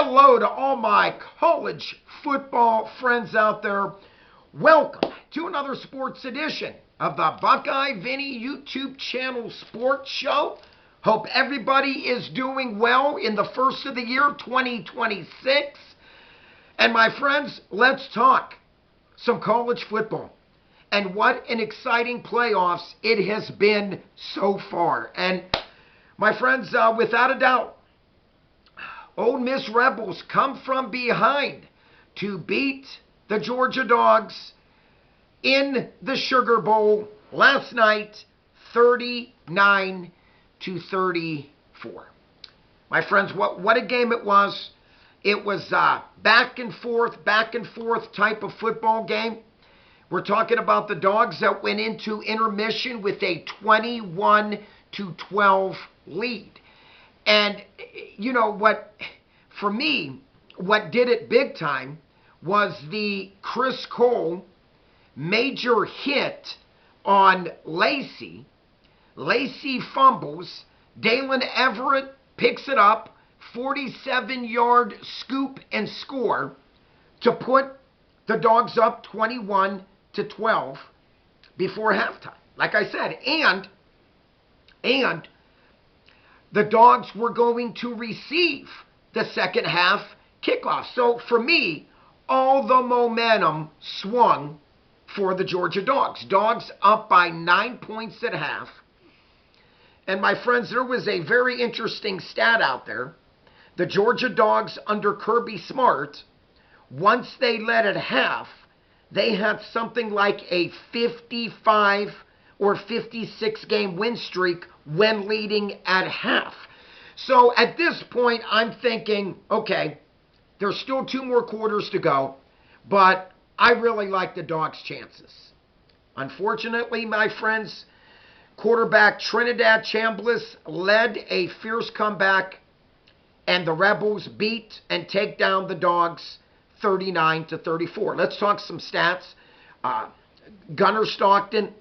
Hello to all my college football friends out there. Welcome to another sports edition of the Buckeye Vinnie YouTube channel sports show. Hope everybody is doing well in the first of the year, 2026. And my friends, let's talk some college football. And what an exciting playoffs it has been so far. And my friends, without a doubt, Ole Miss Rebels come from behind to beat the Georgia Dogs in the Sugar Bowl last night, 39-34. My friends, what a game it was. It was back and forth type of football game. We're talking about the Dogs that went into intermission with a 21-12 lead. And you know what, for me, what did it big time was the Chris Cole major hit on Lacey. Lacey fumbles. Dalen Everett picks it up. 47-yard scoop and score to put the Dogs up 21-12 before halftime. Like I said, and the Dogs were going to receive the second half kickoff. So for me, all the momentum swung for the Georgia Dogs. Dogs up by 9 points at half. And my friends, there was a very interesting stat out there. The Georgia Dogs under Kirby Smart, once they led at half, they had something like a 55 or 56 game win streak when leading at half. So at this point, I'm thinking, okay, there's still 2 more quarters to go, but I really like the Dogs' chances. Unfortunately, my friends, quarterback Trinidad Chambliss led a fierce comeback, and the Rebels beat and take down the Dogs 39-34. Let's talk some stats. Gunnar Stockton,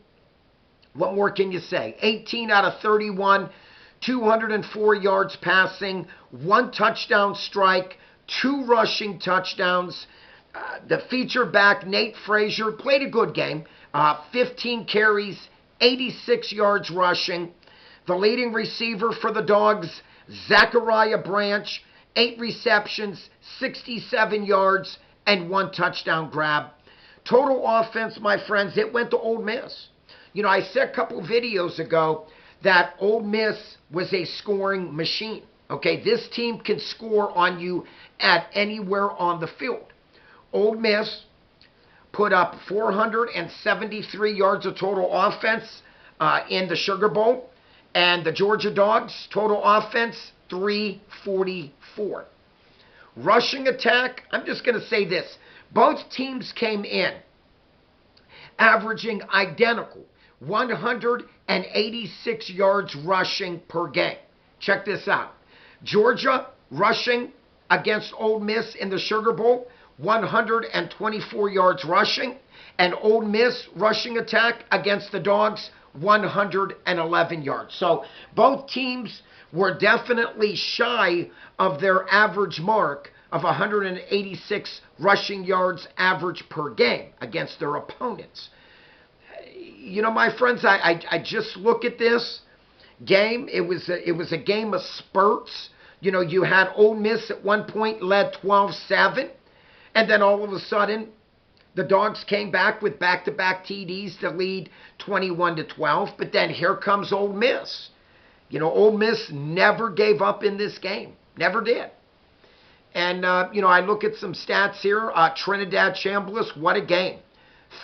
what more can you say? 18 out of 31, 204 yards passing, 1 touchdown strike, 2 rushing touchdowns. The feature back, Nate Frazier, played a good game. 15 carries, 86 yards rushing. The leading receiver for the Dogs, Zachariah Branch, 8 receptions, 67 yards, and 1 touchdown grab. Total offense, my friends, it went to Ole Miss. You know, I said a couple videos ago that Ole Miss was a scoring machine. Okay, this team can score on you at anywhere on the field. Ole Miss put up 473 yards of total offense in the Sugar Bowl. And the Georgia Dogs, total offense, 344. Rushing attack, I'm just going to say this. Both teams came in averaging identical, 186 yards rushing per game. Check this out. Georgia rushing against Ole Miss in the Sugar Bowl, 124 yards rushing. And Ole Miss rushing attack against the Dogs, 111 yards. So both teams were definitely shy of their average mark of 186 rushing yards average per game against their opponents. You know, my friends, I just look at this game. It was a game of spurts. You know, you had Ole Miss at one point led 12-7, and then all of a sudden the Dogs came back with back-to-back TDs to lead 21-12, but then here comes Ole Miss. You know, Ole Miss never gave up in this game. Never did. And, you know, I look at some stats here. Trinidad Chambliss, what a game.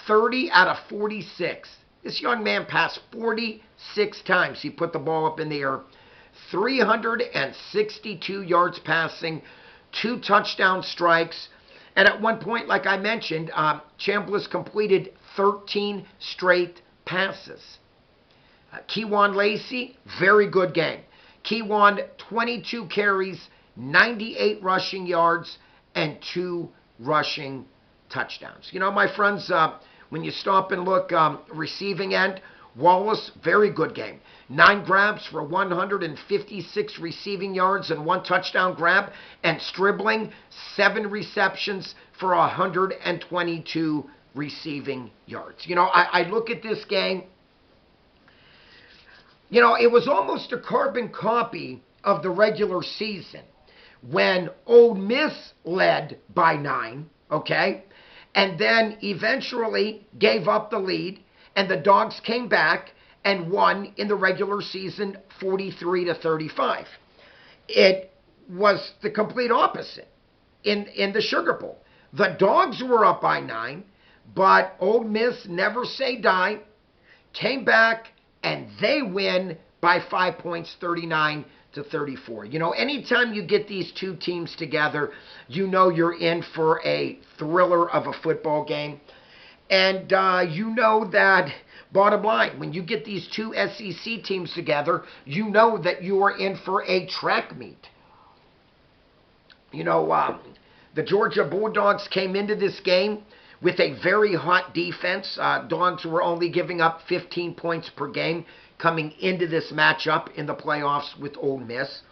30 out of 46. This young man passed 46 times. He put the ball up in the air. 362 yards passing, 2 touchdown strikes. And at one point, like I mentioned, Chambliss completed 13 straight passes. Kewan Lacey, very good game. Kewan, 22 carries, 98 rushing yards, and 2 rushing touchdowns. You know, my friends, when you stop and look, receiving end, Wallace, very good game. 9 grabs for 156 receiving yards and 1 touchdown grab. And Stribling, 7 receptions for 122 receiving yards. I look at this game. It was almost a carbon copy of the regular season when Ole Miss led by 9, okay? And then eventually gave up the lead, and the Dogs came back and won in the regular season 43-35. It was the complete opposite in the Sugar Bowl. The Dogs were up by 9, but Ole Miss, never say die, came back and they win by 5 points, 39-34. Anytime you get these two teams together, you're in for a thriller of a football game. And that, bottom line, when you get these two SEC teams together, that you are in for a track meet. The Georgia Bulldogs came into this game with a very hot defense. Dogs were only giving up 15 points per game coming into this matchup in the playoffs with Ole Miss.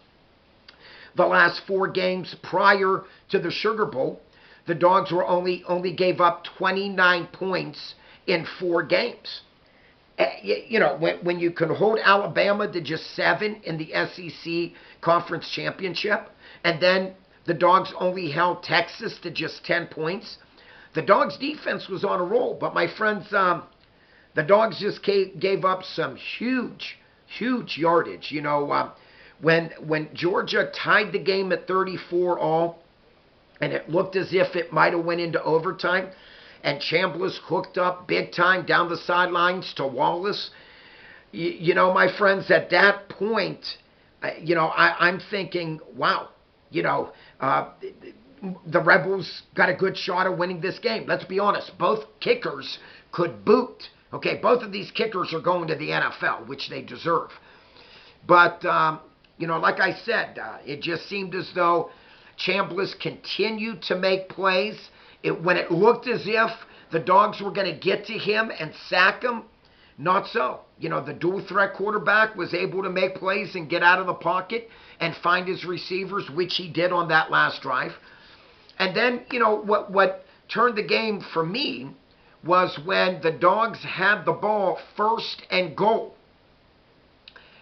The last 4 games prior to the Sugar Bowl, the Dogs were only gave up 29 points in 4 games. When you can hold Alabama to just 7 in the SEC Conference Championship, and then the Dogs only held Texas to just 10 points, the Dogs' defense was on a roll. But my friends, the Dogs just gave up some huge yardage. When Georgia tied the game at 34-all, and it looked as if it might have went into overtime, and Chambliss hooked up big time down the sidelines to Wallace, my friends, at that point, I'm thinking, wow, the Rebels got a good shot of winning this game. Let's be honest. Both kickers could boot. Okay, both of these kickers are going to the NFL, which they deserve. But, like I said, it just seemed as though Chambliss continued to make plays. When it looked as if the Dogs were going to get to him and sack him, not so. The dual-threat quarterback was able to make plays and get out of the pocket and find his receivers, which he did on that last drive. And then, what turned the game for me was when the Dogs had the ball 1st and goal.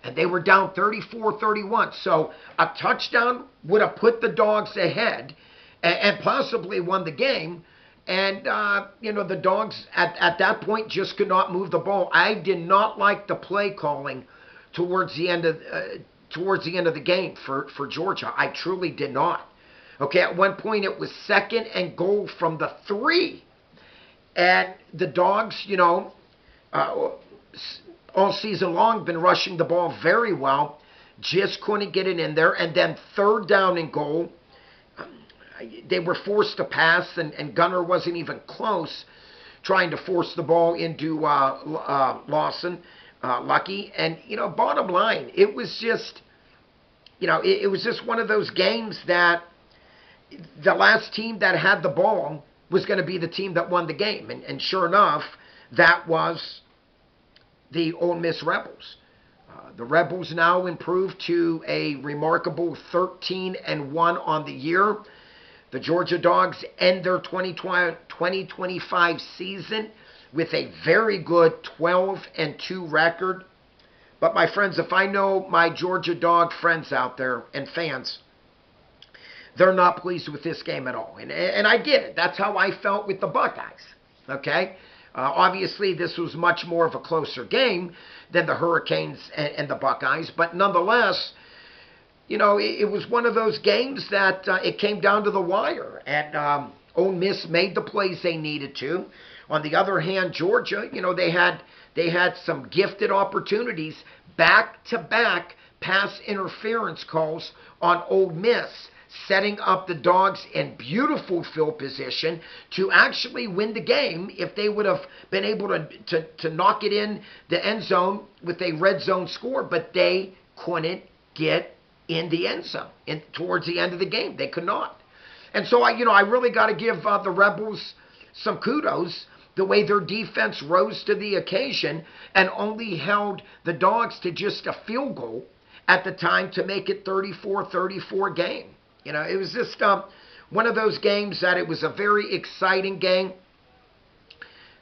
And they were down 34-31. So a touchdown would have put the Dogs ahead and possibly won the game. And, the Dogs at that point just could not move the ball. I did not like the play calling towards the end of the game for Georgia. I truly did not. Okay, at one point it was 2nd and goal from the 3. And the Dogs, all season long been rushing the ball very well. Just couldn't get it in there. And then 3rd down and goal, they were forced to pass, and Gunner wasn't even close, trying to force the ball into Lucky. And, bottom line, it was just, it was just one of those games that the last team that had the ball was going to be the team that won the game. And sure enough, that was the Ole Miss Rebels. The Rebels now improved to a remarkable 13-1 on the year. The Georgia Dogs end their 2025 season with a very good 12-2 record. But my friends, if I know my Georgia Dog friends out there and fans, they're not pleased with this game at all. And I get it. That's how I felt with the Buckeyes. Okay? Obviously, this was much more of a closer game than the Hurricanes and the Buckeyes. But nonetheless, it was one of those games that it came down to the wire. And Ole Miss made the plays they needed to. On the other hand, Georgia, they had some gifted opportunities, back-to-back pass interference calls on Ole Miss, setting up the Dogs in beautiful field position to actually win the game if they would have been able to knock it in the end zone with a red zone score. But they couldn't get in the end zone towards the end of the game. They could not. And so, I really got to give the Rebels some kudos. the way their defense rose to the occasion and only held the Dogs to just a field goal at the time to make it 34-34 game. You know, it was just one of those games that it was a very exciting game.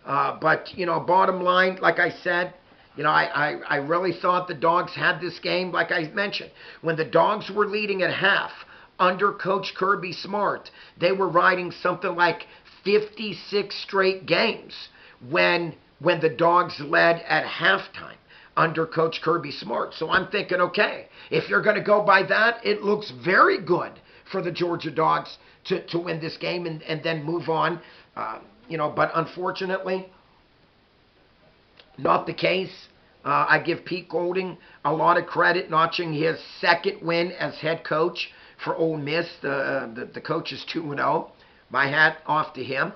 But, you know, bottom line, like I said, you know, I really thought the Dogs had this game, like I mentioned. When the Dogs were leading at half under Coach Kirby Smart, they were riding something like 56 straight games when the Dogs led at halftime under Coach Kirby Smart. So I'm thinking, okay, if you're going to go by that, it looks very good for the Georgia Dogs to win this game and then move on. You know, but unfortunately, not the case. I give Pete Golding a lot of credit, notching his second win as head coach for Ole Miss. The coach is 2-0. My hat off to him.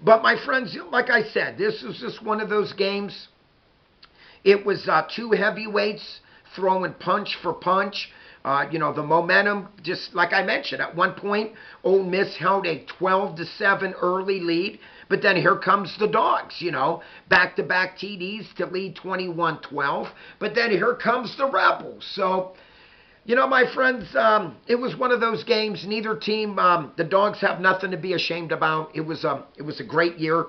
But my friends, like I said, this was just one of those games. It was two heavyweights throwing punch for punch. You know, the momentum, just like I mentioned, at one point, Ole Miss held a 12-7 early lead, but then here comes the Dogs, you know, back-to-back TDs to lead 21-12, but then here comes the Rebels. So, you know, my friends, it was one of those games. Neither team, the Dogs have nothing to be ashamed about. It was a great year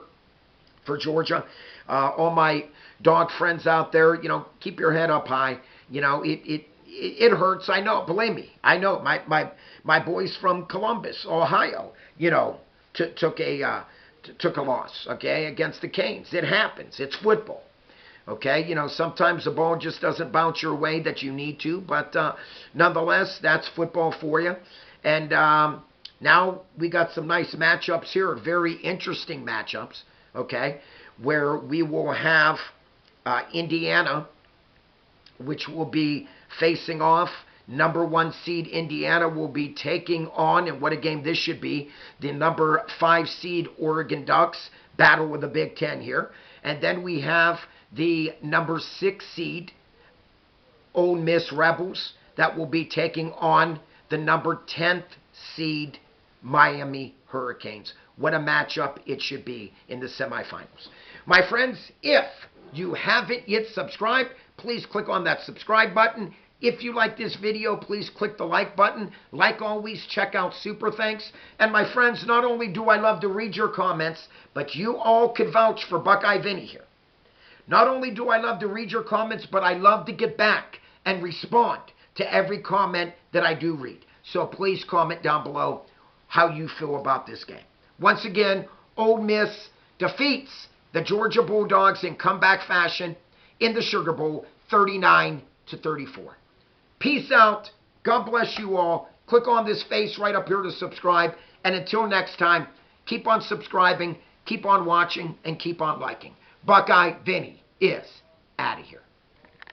for Georgia. All my Dog friends out there, you know, keep your head up high. You know, it hurts. I know. Believe me. I know. My boys from Columbus, Ohio, you know, took a loss, okay, against the Canes. It happens. It's football. Okay, you know, sometimes the ball just doesn't bounce your way that you need to, but nonetheless, that's football for you. And now we got some nice matchups here, very interesting matchups, okay, where we will have Indiana, which will be facing off. Number 1 seed Indiana will be taking on, and what a game this should be, the number 5 seed Oregon Ducks, battle with the Big Ten here. And then we have the number 6 seed Ole Miss Rebels that will be taking on the number 10th seed Miami Hurricanes. What a matchup it should be in the semifinals. My friends, if you haven't yet subscribed, please click on that subscribe button. If you like this video, please click the like button. Like always, check out Super Thanks. And my friends, not only do I love to read your comments, but you all could vouch for Buckeye Vinnie here. Not only do I love to read your comments, but I love to get back and respond to every comment that I do read. So please comment down below how you feel about this game. Once again, Ole Miss defeats the Georgia Bulldogs in comeback fashion in the Sugar Bowl, 39-34. Peace out. God bless you all. Click on this face right up here to subscribe. And until next time, keep on subscribing, keep on watching, and keep on liking. Buckeye Vinnie is out of here.